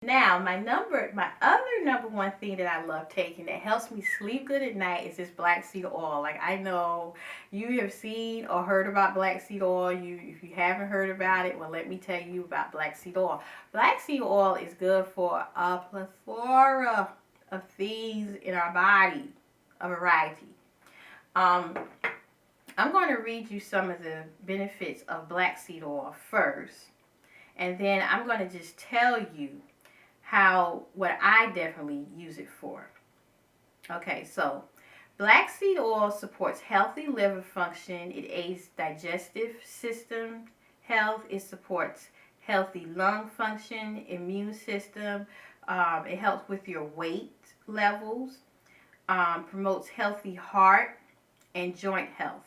Now, my other number one thing that I love taking that helps me sleep good at night is this black seed oil. Like, I know you have seen or heard about black seed oil. If you haven't heard about it, well, let me tell you about black seed oil. Black seed oil is good for a plethora of things in our body, a variety. Um, I'm going to read you some of the benefits of black seed oil first, and then I'm going to just tell you what I definitely use it for. Okay, so black seed oil supports healthy liver function. It aids digestive system health. It supports healthy lung function, immune system. It helps with your weight levels. Promotes healthy heart and joint health.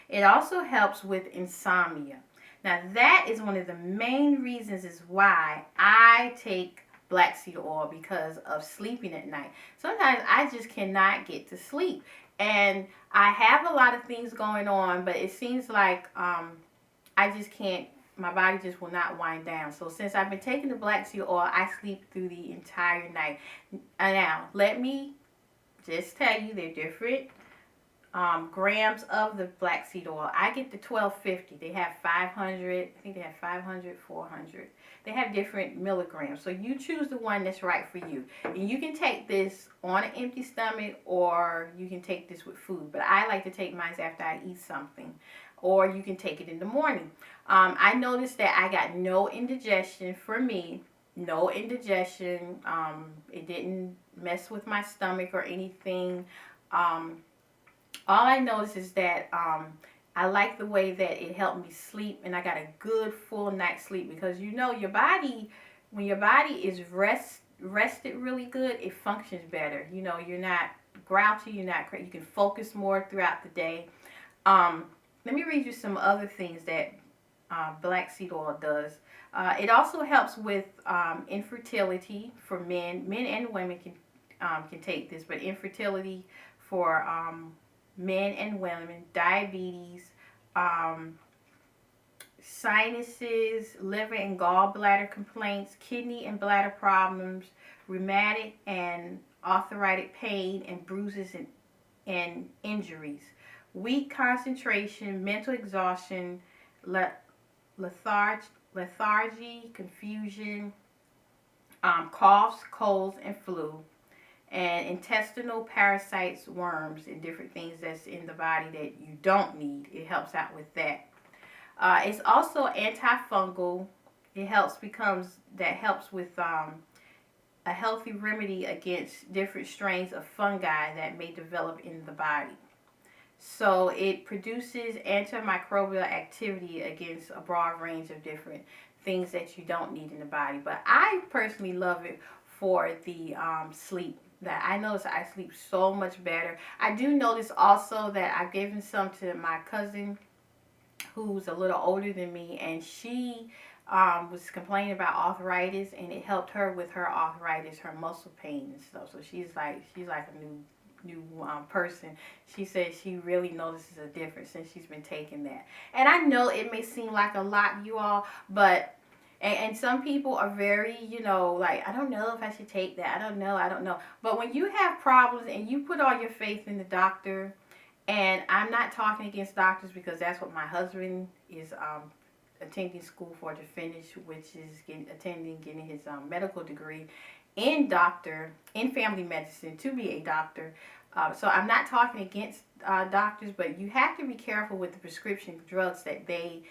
It also helps with insomnia. Now, that is one of the main reasons is why I take black seed oil, because of sleeping at night. Sometimes I just cannot get to sleep. And I have a lot of things going on, but it seems like I just can't, my body just will not wind down. So since I've been taking the black seed oil, I sleep through the entire night. Now, let me just tell you, they're different grams of the black seed oil. I get the 1250. They have 500. I think they have 500, 400. They have different milligrams. So you choose the one that's right for you. And you can take this on an empty stomach, or you can take this with food. But I like to take mine after I eat something. Or you can take it in the morning. I noticed that I got no indigestion for me. No indigestion. It didn't mess with my stomach or anything. All I noticed is that I like the way that it helped me sleep, and I got a good full night's sleep, because you know your body, when your body is rested really good, it functions better. You know, you're not grouchy, you're not crazy. You can focus more throughout the day. Let me read you some other things that black seed oil does. It also helps with infertility for men. Men and women can take this, but infertility for men and women, diabetes, sinuses, liver and gallbladder complaints, kidney and bladder problems, rheumatic and arthritic pain, and bruises and injuries, weak concentration, mental exhaustion, lethargy, confusion, coughs, colds, and flu, and intestinal parasites, worms, and different things that's in the body that you don't need. It helps out with that. It's also antifungal. It helps with a healthy remedy against different strains of fungi that may develop in the body. So it produces antimicrobial activity against a broad range of different things that you don't need in the body. But I personally love it for the sleep. That I notice I sleep so much better. I do notice also that I've given some to my cousin who's a little older than me, and she was complaining about arthritis, and it helped her with her arthritis, her muscle pain and stuff. So she's like a new person. She said she really notices a difference since she's been taking that. And I know it may seem like a lot, you all, but and some people are very, like, I don't know if I should take that. I don't know. But when you have problems and you put all your faith in the doctor, and I'm not talking against doctors, because that's what my husband is attending school for to finish, which is getting his medical degree in family medicine to be a doctor. So I'm not talking against doctors, but you have to be careful with the prescription drugs that they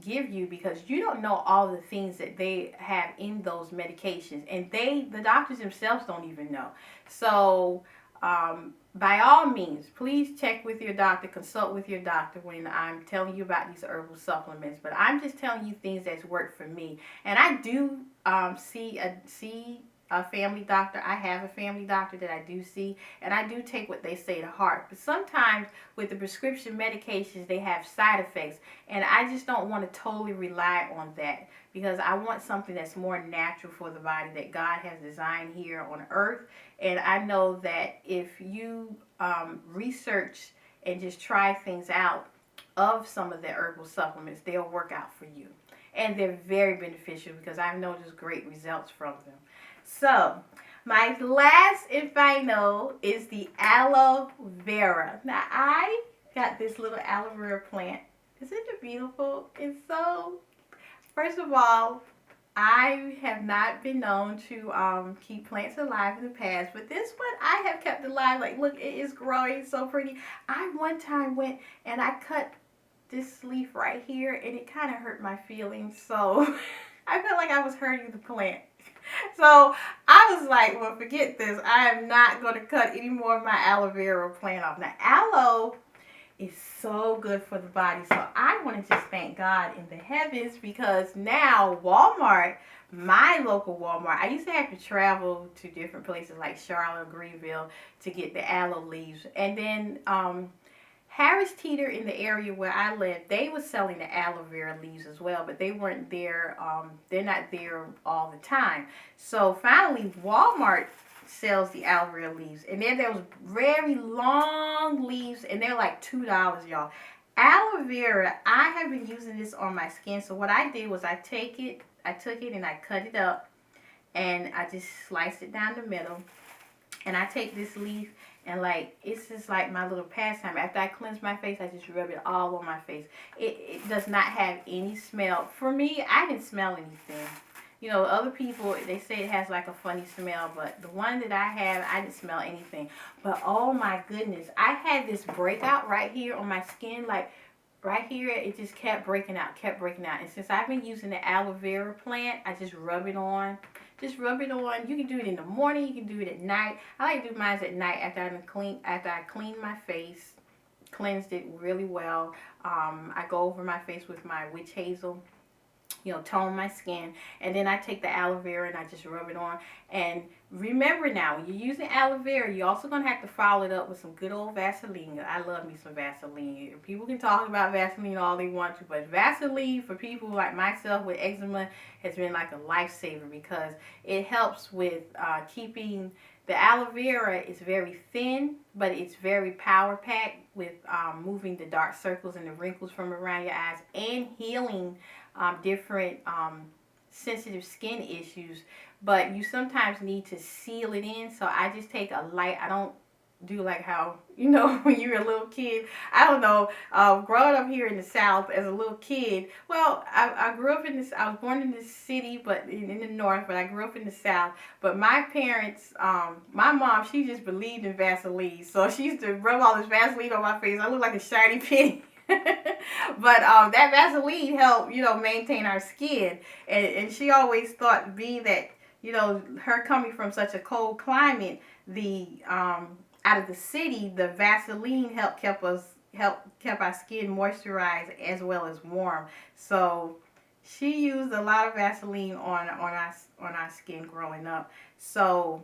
give you, because you don't know all the things that they have in those medications, and the doctors themselves don't even know. So by all means, please check with your doctor, consult with your doctor when I'm telling you about these herbal supplements. But I'm just telling you things that's worked for me. And I do see a family doctor. I have a family doctor that I do see, and I do take what they say to heart. But sometimes with the prescription medications, they have side effects, and I just don't want to totally rely on that, because I want something that's more natural for the body that God has designed here on earth. And I know that if you research and just try things out of some of the herbal supplements, they'll work out for you. and they're very beneficial because I've noticed great results from them. So, my last and final is the aloe vera. Now, I got this little aloe vera plant. Isn't it beautiful? It's so, first of all, I have not been known to keep plants alive in the past, but this one I have kept alive. Like, look, it is growing so pretty. I one time went and I cut this leaf right here, and it kind of hurt my feelings. So I felt like I was hurting the plant. So I was like, well, forget this. I am not going to cut any more of my aloe vera plant off. Now, aloe is so good for the body. So I want to just thank God in the heavens because now Walmart, my local Walmart, I used to have to travel to different places like Charlotte or Greenville to get the aloe leaves. And then Harris Teeter in the area where I live, they were selling the aloe vera leaves as well, but they weren't there. They're not there all the time. So finally, Walmart sells the aloe vera leaves, and then there was very long leaves, and they're like $2, y'all. Aloe vera, I have been using this on my skin. So what I did was I took it and I cut it up, and I just sliced it down the middle, and I take this leaf. And like, it's just like my little pastime. After I cleanse my face, I just rub it all on my face. It does not have any smell. For me, I didn't smell anything. You know, other people, they say it has like a funny smell. But the one that I have, I didn't smell anything. But oh my goodness, I had this breakout right here on my skin. Like, right here, it just kept breaking out, kept breaking out. And since I've been using the aloe vera plant, I just rub it on. Just rub it on. You can do it in the morning. You can do it at night. I like to do mine at night after I clean my face, cleansed it really well. I go over my face with my witch hazel, you know, tone my skin, and then I take the aloe vera and I just rub it on. And remember now, when you're using aloe vera, you're also going to have to follow it up with some good old Vaseline. I love me some Vaseline. People can talk about Vaseline all they want to, but Vaseline for people like myself with eczema has been like a lifesaver because it helps with keeping the aloe vera is very thin, but it's very power packed with moving the dark circles and the wrinkles from around your eyes and healing different sensitive skin issues. But you sometimes need to seal it in. So I just take a light, I don't do like how, you know, when you're a little kid. I don't know, growing up here in the South as a little kid, well, I grew up in this, I was born in this city, but in the North, but I grew up in the South. But my parents, my mom, she just believed in Vaseline. So she used to rub all this Vaseline on my face. I look like a shiny penny. But that Vaseline helped, you know, maintain our skin. And she always thought, being that, you know, her coming from such a cold climate, the out of the city, the Vaseline kept our skin moisturized as well as warm. So she used a lot of Vaseline on our skin growing up. So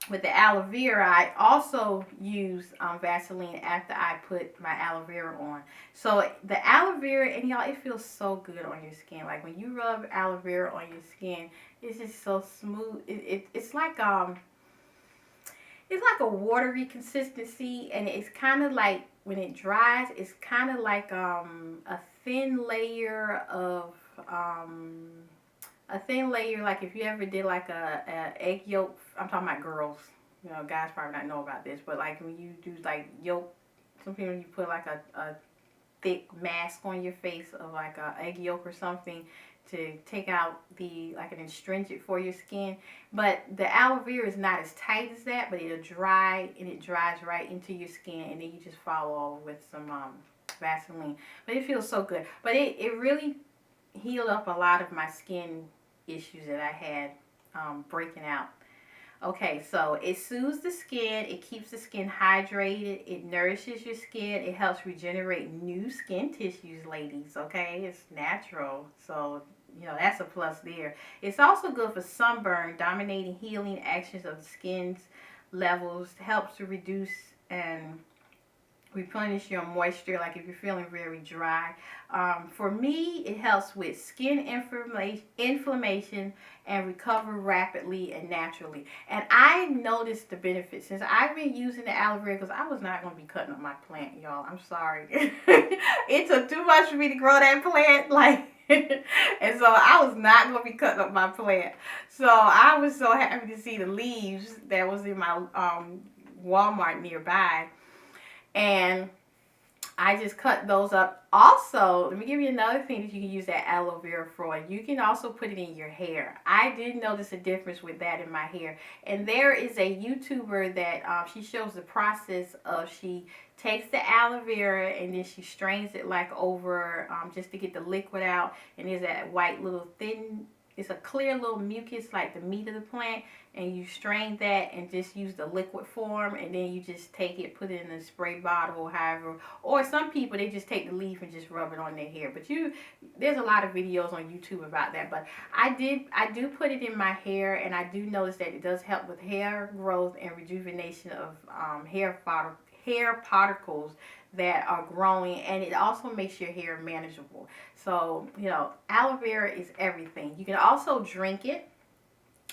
with the aloe vera, I also use Vaseline after I put my aloe vera on. So the aloe vera, and y'all, it feels so good on your skin. Like when you rub aloe vera on your skin, it's just so smooth. It's like a watery consistency, and it's kind of like when it dries, it's kind of like a thin layer of like if you ever did like a egg yolk. I'm talking about girls. You know, guys probably not know about this, but like when you do like yolk, sometimes you put like a thick mask on your face of like a egg yolk or something to take out the like an astringent for your skin. But the aloe vera is not as tight as that, but it'll dry and it dries right into your skin, and then you just follow over with some Vaseline. But it feels so good. But it really healed up a lot of my skin issues that I had breaking out. Okay, so it soothes the skin, it keeps the skin hydrated, it nourishes your skin, it helps regenerate new skin tissues, ladies, okay? It's natural, so, you know, that's a plus there. It's also good for sunburn, dominating healing actions of the skin's levels, helps to reduce and replenish your moisture, like if you're feeling very dry. For me, it helps with skin inflammation and recover rapidly and naturally. And I noticed the benefits since I've been using the aloe vera, because I was not going to be cutting up my plant, y'all. I'm sorry. It took too much for me to grow that plant. Like, And so I was not going to be cutting up my plant. So I was so happy to see the leaves that was in my Walmart nearby. And I just cut those up. Also, let me give you another thing that you can use that aloe vera for. You can also put it in your hair. I did notice a difference with that in my hair. And there is a YouTuber that she shows the process of, she takes the aloe vera and then she strains it like over just to get the liquid out. And there's that white little thin, it's a clear little mucus like the meat of the plant, and you strain that and just use the liquid form, and then you just take it, put it in a spray bottle or however. Or some people, they just take the leaf and just rub it on their hair. But there's a lot of videos on YouTube about that. But I do put it in my hair, and I do notice that it does help with hair growth and rejuvenation of hair particles that are growing, and it also makes your hair manageable. So, aloe vera is everything. You can also drink it.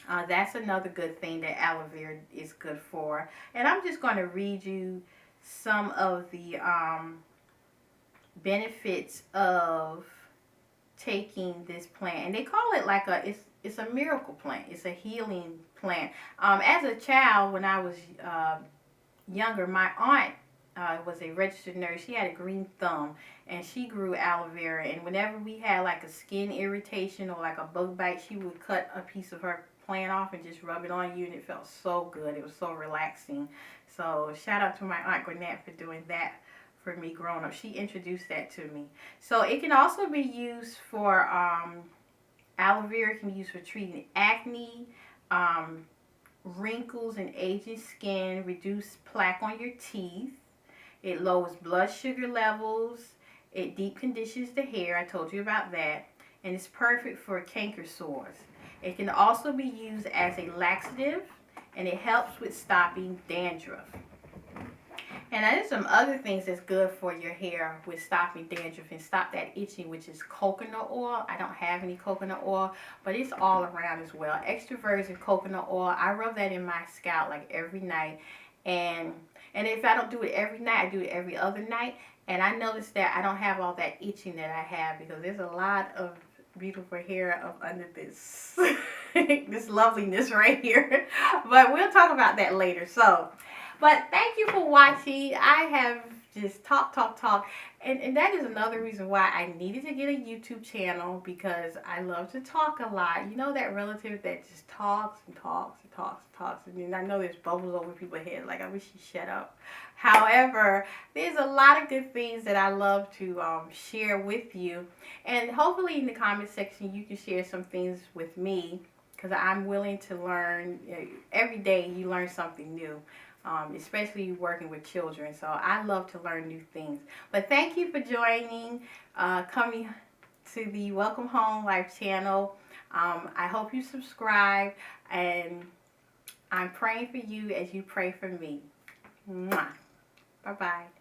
That's another good thing that aloe vera is good for. And I'm just going to read you some of the benefits of taking this plant. And they call it like it's a miracle plant. It's a healing plant. As a child, when I was younger, my aunt was a registered nurse. She had a green thumb, and she grew aloe vera. And whenever we had like a skin irritation or like a bug bite, she would cut a piece of her plant off and just rub it on you, and it felt so good. It was so relaxing. So shout out to my Aunt Gwinnett for doing that for me growing up. She introduced that to me. So it can also be used for aloe vera can be used for treating acne, wrinkles and aging skin, reduce plaque on your teeth. It lowers blood sugar levels. It deep conditions the hair. I told you about that. And it's perfect for canker sores. It can also be used as a laxative, and it helps with stopping dandruff. And there's some other things that's good for your hair with stopping dandruff and stop that itching, which is coconut oil. I don't have any coconut oil, but it's all around as well. Extra virgin coconut oil. I rub that in my scalp like every night. And if I don't do it every night, I do it every other night. And I notice that I don't have all that itching that I have, because there's a lot of beautiful hair up under this this loveliness right here. But we'll talk about that later. But thank you for watching. I have just talk. And that is another reason why I needed to get a YouTube channel, because I love to talk a lot. You know that relative that just talks. And then I know there's bubbles over people's heads. Like, I wish you shut up. However, there's a lot of good things that I love to share with you. And hopefully in the comment section you can share some things with me, because I'm willing to learn. Every day you learn something new. Especially working with children. So I love to learn new things. But thank you for joining, coming to the Welcome Home Life channel. I hope you subscribe, and I'm praying for you as you pray for me. Mwah. Bye-bye.